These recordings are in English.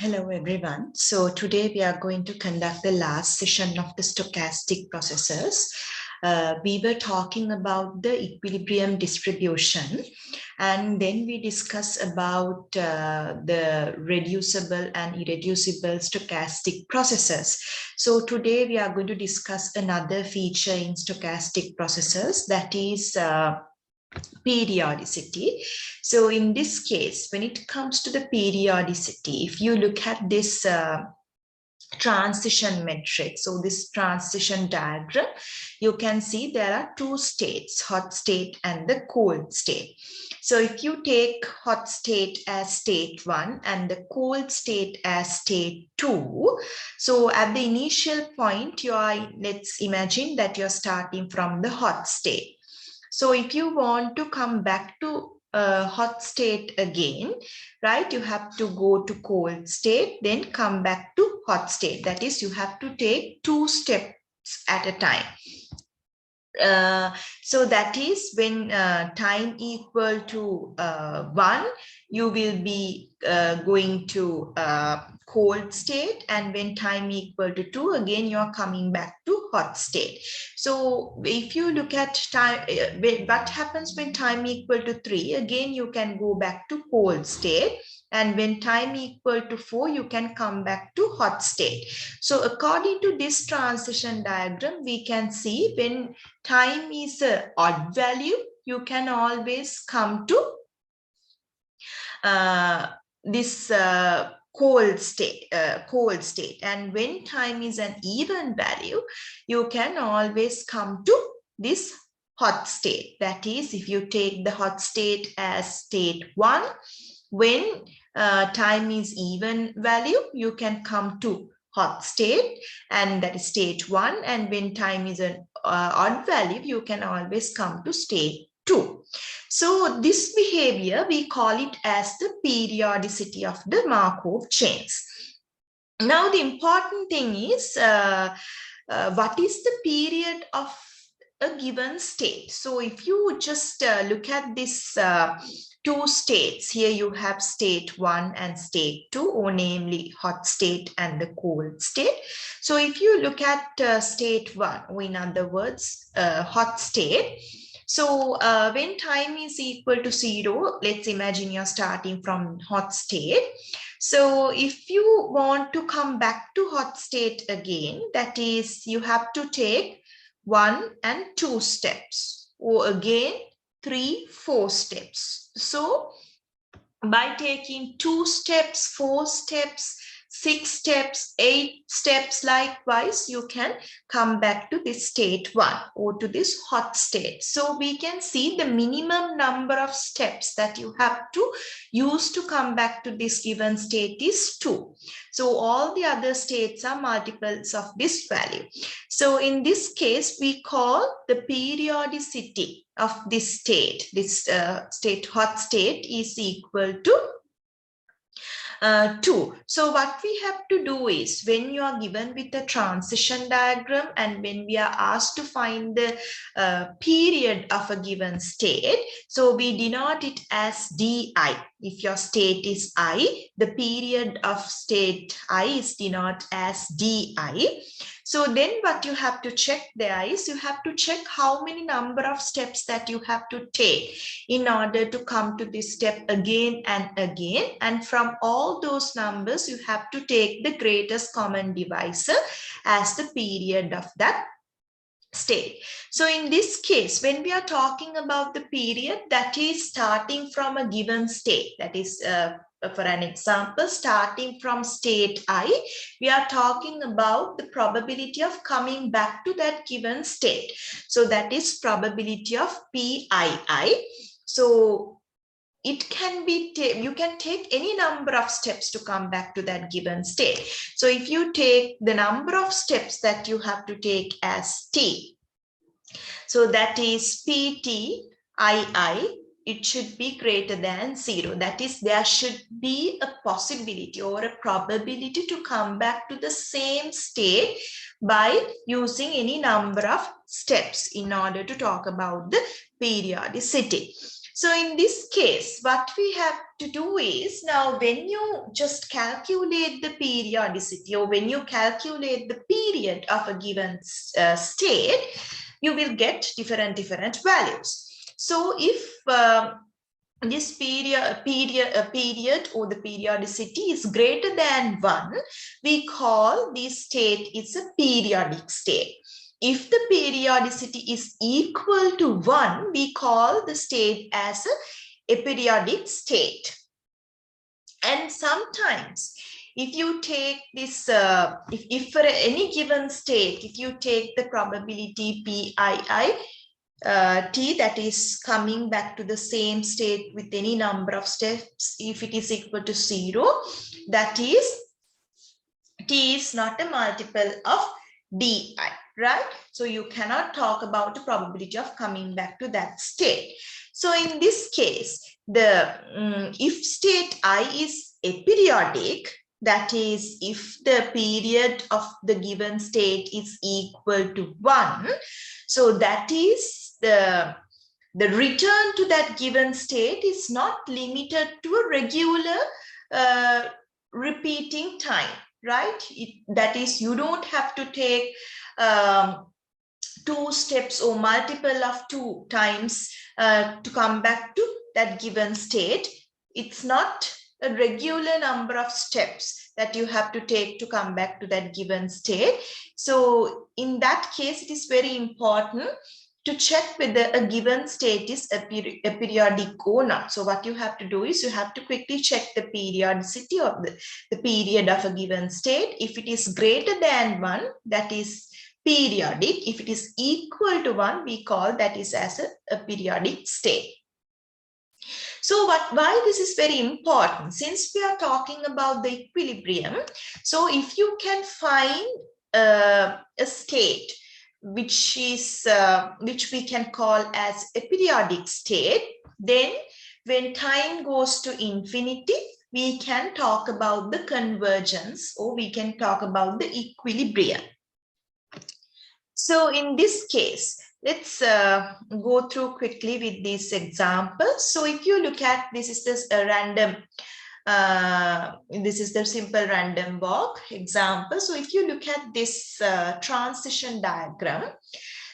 Hello everyone. So today we are going to conduct the last session of the stochastic processes. We were talking about the equilibrium distribution, and then we discussed about the reducible and irreducible stochastic processes. So today we are going to discuss another feature in stochastic processes, that is periodicity. So in this case, when it comes to the periodicity, if you look at this transition metric, so this transition diagram, you can see there are two states, hot state and the cold state. So if you take hot state as state 1 and the cold state as state 2, so at the initial point, let's imagine that you're starting from the hot state. So if you want to come back to hot state again, right, you have to go to cold state, then come back to hot state. That is, you have to take 2 steps at a time. So that is when time equal to 1, you will be going to cold state, and when time equal to 2, again you are coming back to hot state. So if you look at time, what happens when time equal to 3, again you can go back to cold state, and when time equal to 4, you can come back to hot state. So according to this transition diagram, we can see when time is an odd value, you can always come to this cold state, and when time is an even value, you can always come to this hot state. That is, if you take the hot state as state 1, when time is even value, you can come to hot state, and that is state 1, and when time is an odd value, you can always come to state 2. So this behavior, we call it as the periodicity of the Markov chains. Now the important thing is, what is the period of a given state? So if you just look at this 2 states, here you have state 1 and state 2, or namely hot state and the cold state. So if you look at state 1, or in other words, hot state, so when time is equal to 0, let's imagine you're starting from hot state. So if you want to come back to hot state again, that is, you have to take 1 and 2 steps, or again 3, 4 steps. So by taking 2 steps, 4 steps, 6 steps, 8 steps, likewise, you can come back to this state 1 or to this hot state. So we can see the minimum number of steps that you have to use to come back to this given state is 2. So all the other states are multiples of this value. So in this case, we call the periodicity of this state, hot state, is equal to 2. So what we have to do is, when you are given with a transition diagram and when we are asked to find the period of a given state, so we denote it as di. If your state is I, the period of state I is denoted as di. So then what you have to check there is, you have to check how many number of steps that you have to take in order to come to this step again and again. And from all those numbers, you have to take the greatest common divisor as the period of that state. So in this case, when we are talking about the period, that is starting from a given state, that is for an example, starting from state I, we are talking about the probability of coming back to that given state. So that is probability of PII. So it can be, you can take any number of steps to come back to that given state. So if you take the number of steps that you have to take as T, so that is PTII, it should be greater than 0. That is, there should be a possibility or a probability to come back to the same state by using any number of steps in order to talk about the periodicity. So in this case, what we have to do is, now when you just calculate the periodicity, or when you calculate the period of a given state, you will get different values. So if this period or the periodicity is greater than 1, we call this state is a periodic state. If the periodicity is equal to 1, we call the state as a aperiodic state. And sometimes if you take this, if for any given state, if you take the probability PII, T, that is coming back to the same state with any number of steps, if it is equal to 0, that is, T is not a multiple of DI, right? So you cannot talk about the probability of coming back to that state. So in this case, the if state I is aperiodic, that is, if the period of the given state is equal to 1, so that is the return to that given state is not limited to a regular repeating time, right? That is, you don't have to take 2 steps or multiple of 2 times to come back to that given state. It's not a regular number of steps that you have to take to come back to that given state. So in that case, it is very important to check whether a given state is periodic or not. So what you have to do is you have to quickly check the periodicity of the period of a given state. If it is greater than 1, that is periodic. If it is equal to 1, we call that is as a periodic state. So why this is very important? Since we are talking about the equilibrium, so if you can find a state which we can call as a periodic state, then when time goes to infinity, we can talk about the convergence, or we can talk about the equilibrium. So in this case, let's go through quickly with these examples. So if you look at, this is this random, this is the simple random walk example. So if you look at this transition diagram,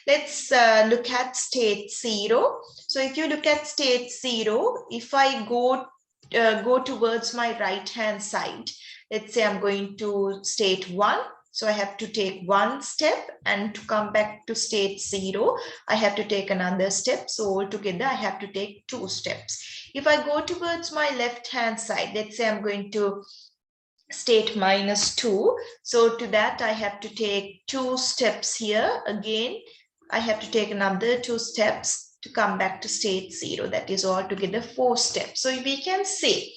let's look at state 0. So if you look at state 0, if I go towards my right hand side, let's say I'm going to state 1. So I have to take 1 step, and to come back to state 0, I have to take another step. So altogether, I have to take 2 steps. If I go towards my left hand side, let's say I'm going to state -2. So to that, I have to take 2 steps here. Again, I have to take another 2 steps to come back to state 0. That is altogether 4 steps. So we can say,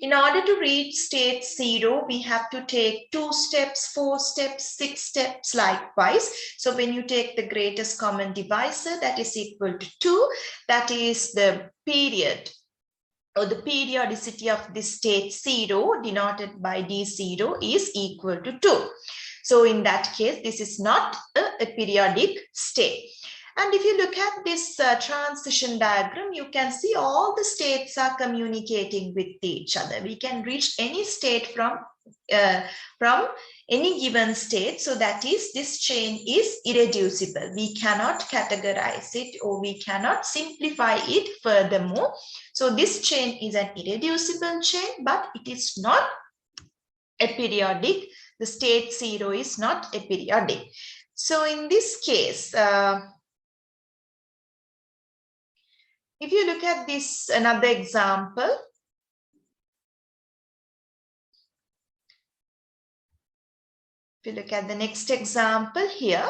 in order to reach state 0, we have to take 2 steps, 4 steps, 6 steps likewise. So when you take the greatest common divisor, that is equal to 2, that is the period or the periodicity of this state 0 denoted by D0 is equal to 2. So in that case, this is not a periodic state. And if you look at this transition diagram, you can see all the states are communicating with each other. We can reach any state from any given state. So that is, this chain is irreducible. We cannot categorize it, or we cannot simplify it furthermore. So this chain is an irreducible chain, but it is not a periodic. The state 0 is not a periodic. So in this case, if you look at this, another example, if you look at the next example here,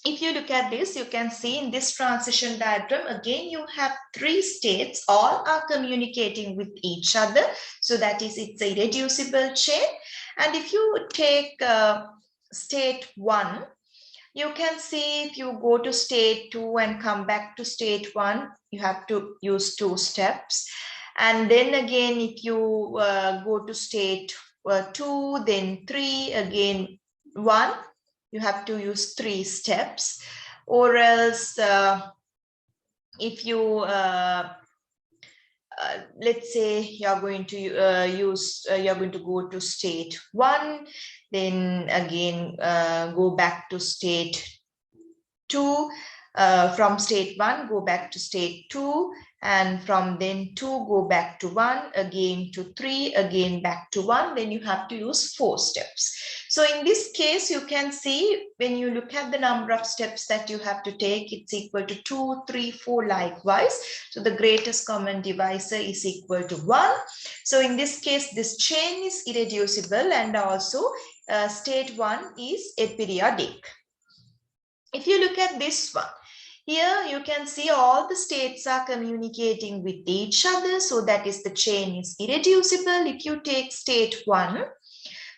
if you look at this, you can see in this transition diagram, again, you have 3 states, all are communicating with each other. So that is, it's a irreducible chain. And if you take state 1, you can see if you go to state 2 and come back to state 1, you have to use 2 steps. And then again, if you go to state 2, then 3, again 1, you have to use 3 steps. Or else if you let's say you're going to you're going to go to state 1, then again go back to state 2, from state 1 go back to state 2, and from then 2 go back to 1, again to 3, again back to 1. Then you have to use 4 steps. So in this case, you can see when you look at the number of steps that you have to take, it's equal to 2, 3, 4 likewise. So the greatest common divisor is equal to 1. So in this case, this chain is irreducible, and also state 1 is aperiodic. If you look at this one, here you can see all the states are communicating with each other. So that is, the chain is irreducible. If you take state 1,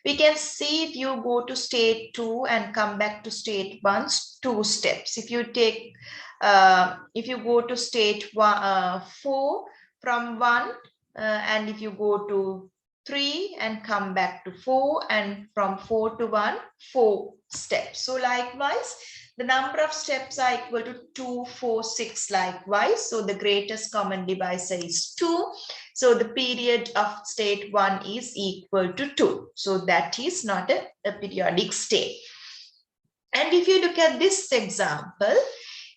we can see if you go to state 2 and come back to state 1, 2 steps. If you take, if you go to state 4 from 1, and if you go to 3 and come back to 4, and from 4 to 1, 4 steps. So likewise, the number of steps are equal to 2, 4, 6 likewise. So the greatest common divisor is 2. So the period of state 1 is equal to 2. So that is not a periodic state. And if you look at this example,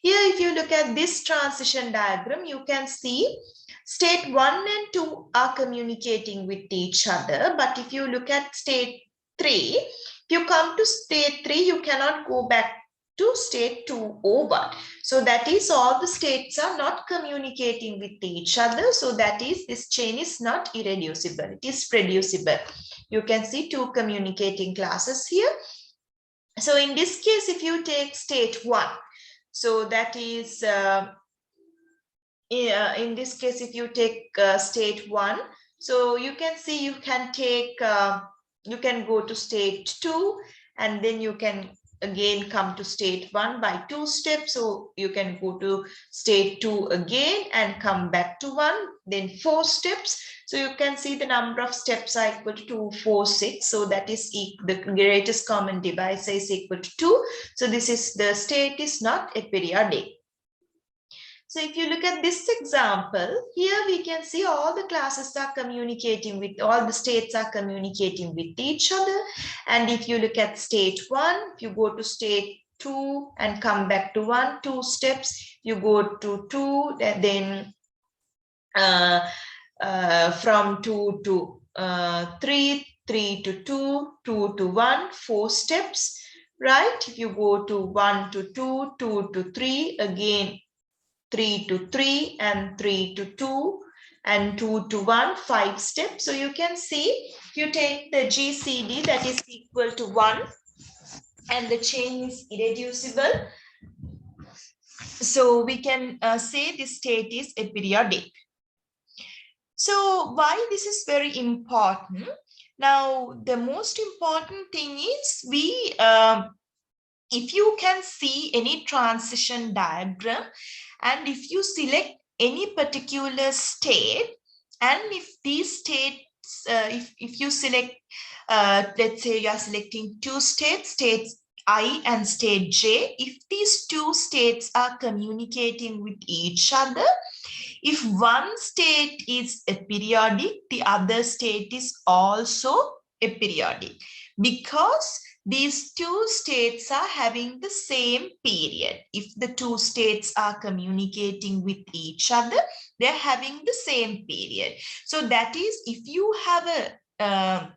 here if you look at this transition diagram, you can see state 1 and 2 are communicating with each other. But if you look at state 3, if you come to state 3, you cannot go back to state 2 or 1. So that is, all the states are not communicating with each other. So that is, this chain is not irreducible, it is reducible. You can see 2 communicating classes here. So in this case, if you take state 1, so that is, in this case, if you take state 1, so you can see you can take, you can go to state 2, and then you can again come to state 1 by 2 steps. So you can go to state 2 again and come back to 1, then 4 steps. So you can see the number of steps are equal to 2, 4, 6. So that is the greatest common divisor is equal to 2. So this is, the state is not aperiodic. So if you look at this example, here we can see all the classes are communicating with, all the states are communicating with each other. And if you look at state 1, if you go to state 2 and come back to 1, 2 steps, you go to 2, then from 2 to 3, 3 to 2, 2 to 1, 4 steps, right? If you go to 1 to 2, 2 to 3, again 3 to 3, and 3 to 2, and 2 to 1, 5 steps. So you can see, if you take the GCD, that is equal to 1, and the chain is irreducible. So we can say this state is aperiodic. So why this is very important? Now, the most important thing is, we if you can see any transition diagram, and if you select any particular state, and if these states, if you select, let's say you are selecting 2 states, states I and state J, if these 2 states are communicating with each other, if one state is aperiodic, the other state is also aperiodic, because these 2 states are having the same period. If the 2 states are communicating with each other, they're having the same period. So that is, if you have a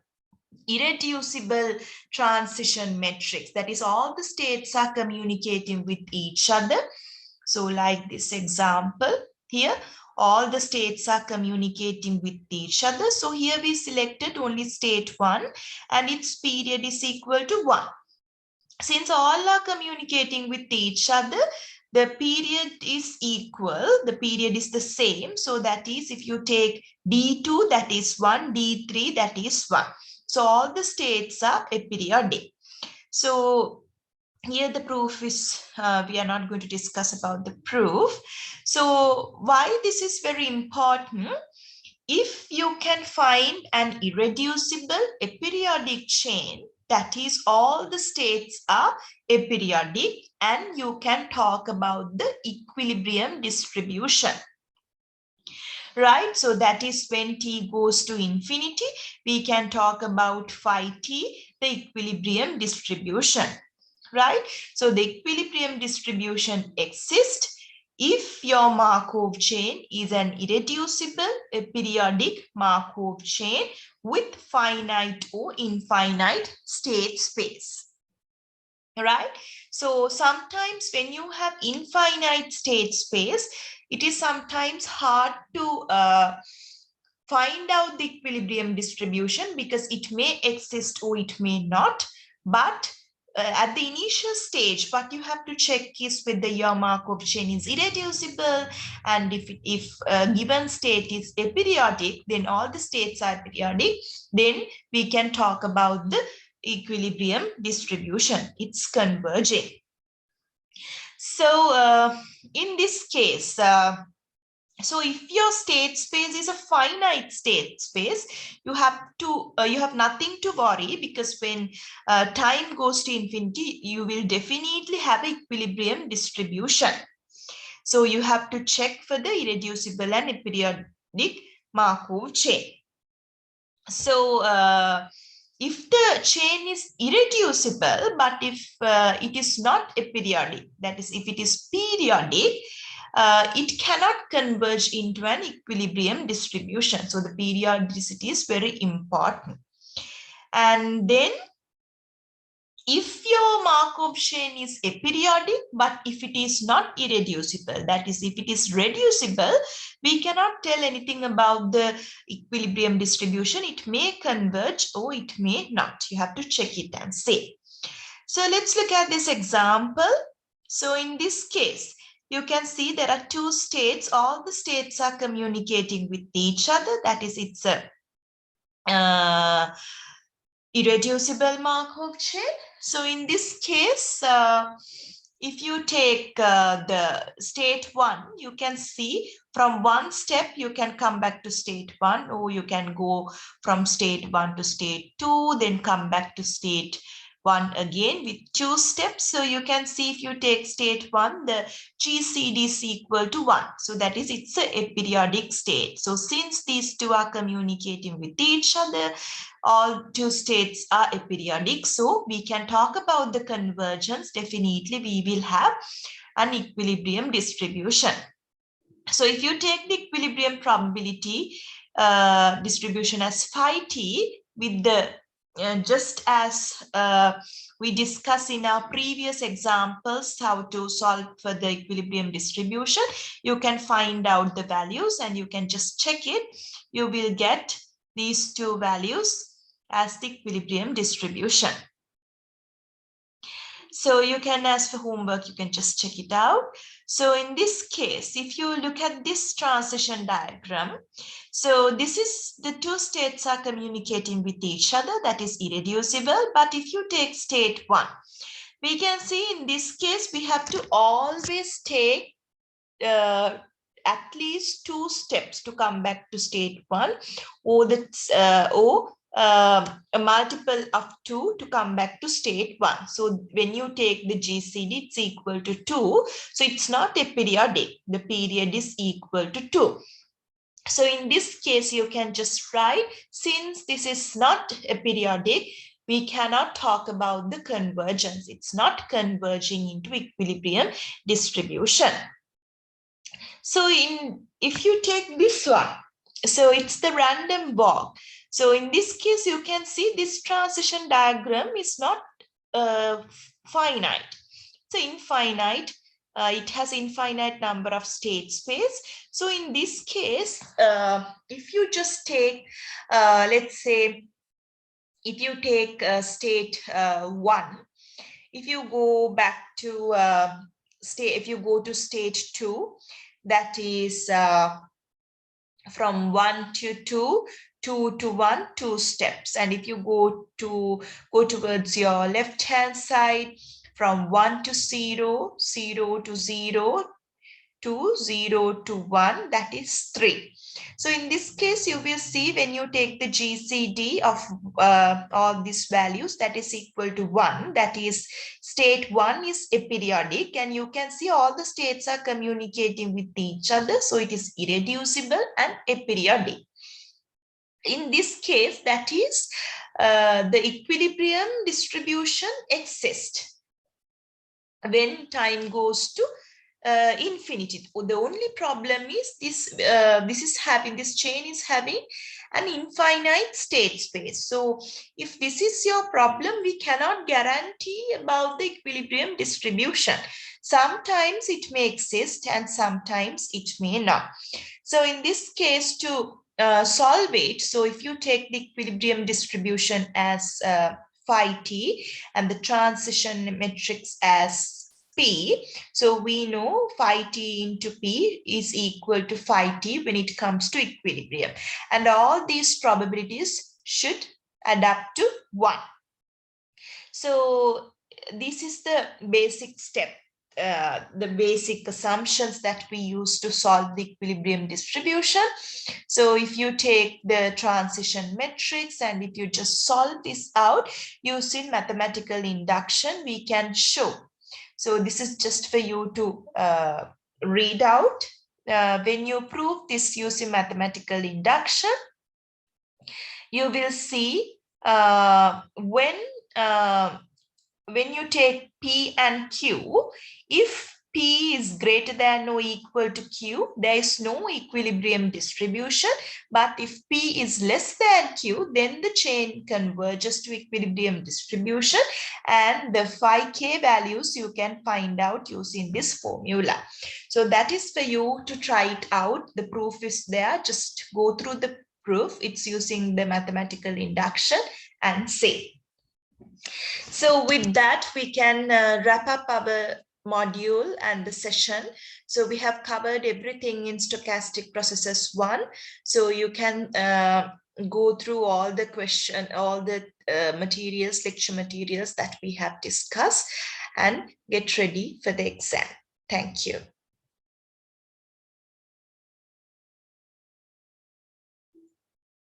irreducible transition matrix, that is, all the states are communicating with each other. So like this example here, all the states are communicating with each other. So here we selected only state 1, and its period is equal to 1. Since all are communicating with each other, the period is equal, the period is the same. So that is, if you take D2, that is 1, D3, that is 1. So all the states are aperiodic. So here the proof is, we are not going to discuss about the proof. So why this is very important? If you can find an irreducible aperiodic chain, that is, all the states are aperiodic, and you can talk about the equilibrium distribution. right? So that is when t goes to infinity, we can talk about phi t, the equilibrium distribution, right? So the equilibrium distribution exists if your Markov chain is an irreducible periodic Markov chain with finite or infinite state space, right? So sometimes when you have infinite state space, it is sometimes hard to find out the equilibrium distribution because it may exist or it may not. But at the initial stage, what you have to check is whether your Markov chain is irreducible, and if a given state is aperiodic, then all the states are periodic, then we can talk about the equilibrium distribution. It's converging. So in this case, so if your state space is a finite state space, you have nothing to worry, because when time goes to infinity, you will definitely have equilibrium distribution. So you have to check for the irreducible and aperiodic Markov chain. So if the chain is irreducible, but if it is not aperiodic, that is, if it is periodic, it cannot converge into an equilibrium distribution. So the periodicity is very important. And then if your Markov chain is aperiodic, but if it is not irreducible, that is, if it is reducible, we cannot tell anything about the equilibrium distribution. It may converge or it may not. You have to check it and see. So let's look at this example. So in this case, you can see there are two states. All the states are communicating with each other. That is, it's a irreducible Markov chain. So in this case, if you take the state 1, you can see from one step you can come back to state 1, or you can go from state 1 to state 2, then come back to state 1 again with 2 steps. So you can see if you take state 1, the GCD is equal to 1. So that is, it's a aperiodic state. So since these two are communicating with each other, all two states are aperiodic. So we can talk about the convergence. Definitely we will have an equilibrium distribution. So if you take the equilibrium probability distribution as phi t with the just as we discussed in our previous examples how to solve for the equilibrium distribution, you can find out the values and you can just check it. You will get these two values as the equilibrium distribution. So you can, as for homework, you can just check it out. So in this case, if you look at this transition diagram, so this is the two states are communicating with each other, that is irreducible. But if you take state 1, we can see in this case, we have to always take at least 2 steps to come back to state 1, or a multiple of 2 to come back to state 1. So when you take the GCD, it's equal to 2. So it's not a periodic. The period is equal to 2. So in this case, you can just write, since this is not a periodic, we cannot talk about the convergence. It's not converging into equilibrium distribution. So if you take this one, so it's the random walk. So in this case, you can see this transition diagram is not finite. So infinite, it has infinite number of state space. So in this case, if you just take, let's say, if you take state 1, if you go back to if you go to state 2, that is from 1 to 2, 2 to 1, 2 steps. And if you go towards your left hand side, from 1 to 0, 0 to 0, to 0 to 1, that is 3. So in this case, you will see when you take the GCD of all these values, that is equal to 1, that is state 1 is aperiodic, and you can see all the states are communicating with each other. So it is irreducible and aperiodic. In this case, that is the equilibrium distribution exists when time goes to infinity. The only problem is this chain is having an infinite state space. So if this is your problem, we cannot guarantee about the equilibrium distribution. Sometimes it may exist and sometimes it may not. So in this case, to solve it, so if you take the equilibrium distribution as phi t and the transition matrix as P, so we know phi t into P is equal to phi t when it comes to equilibrium, and all these probabilities should add up to 1. So this is the basic step, the basic assumptions that we use to solve the equilibrium distribution. So if you take the transition matrix and if you just solve this out using mathematical induction, we can show. So this is just for you to read out. When you prove this using mathematical induction, you will see when you take P and Q, if P is greater than or equal to Q, there is no equilibrium distribution. But if P is less than Q, then the chain converges to equilibrium distribution. And the phi k values you can find out using this formula. So that is for you to try it out. The proof is there. Just go through the proof. It's using the mathematical induction and say. So with that, we can wrap up our module and the session. So we have covered everything in stochastic processes 1. So you can go through all the materials, lecture materials that we have discussed and get ready for the exam. Thank you.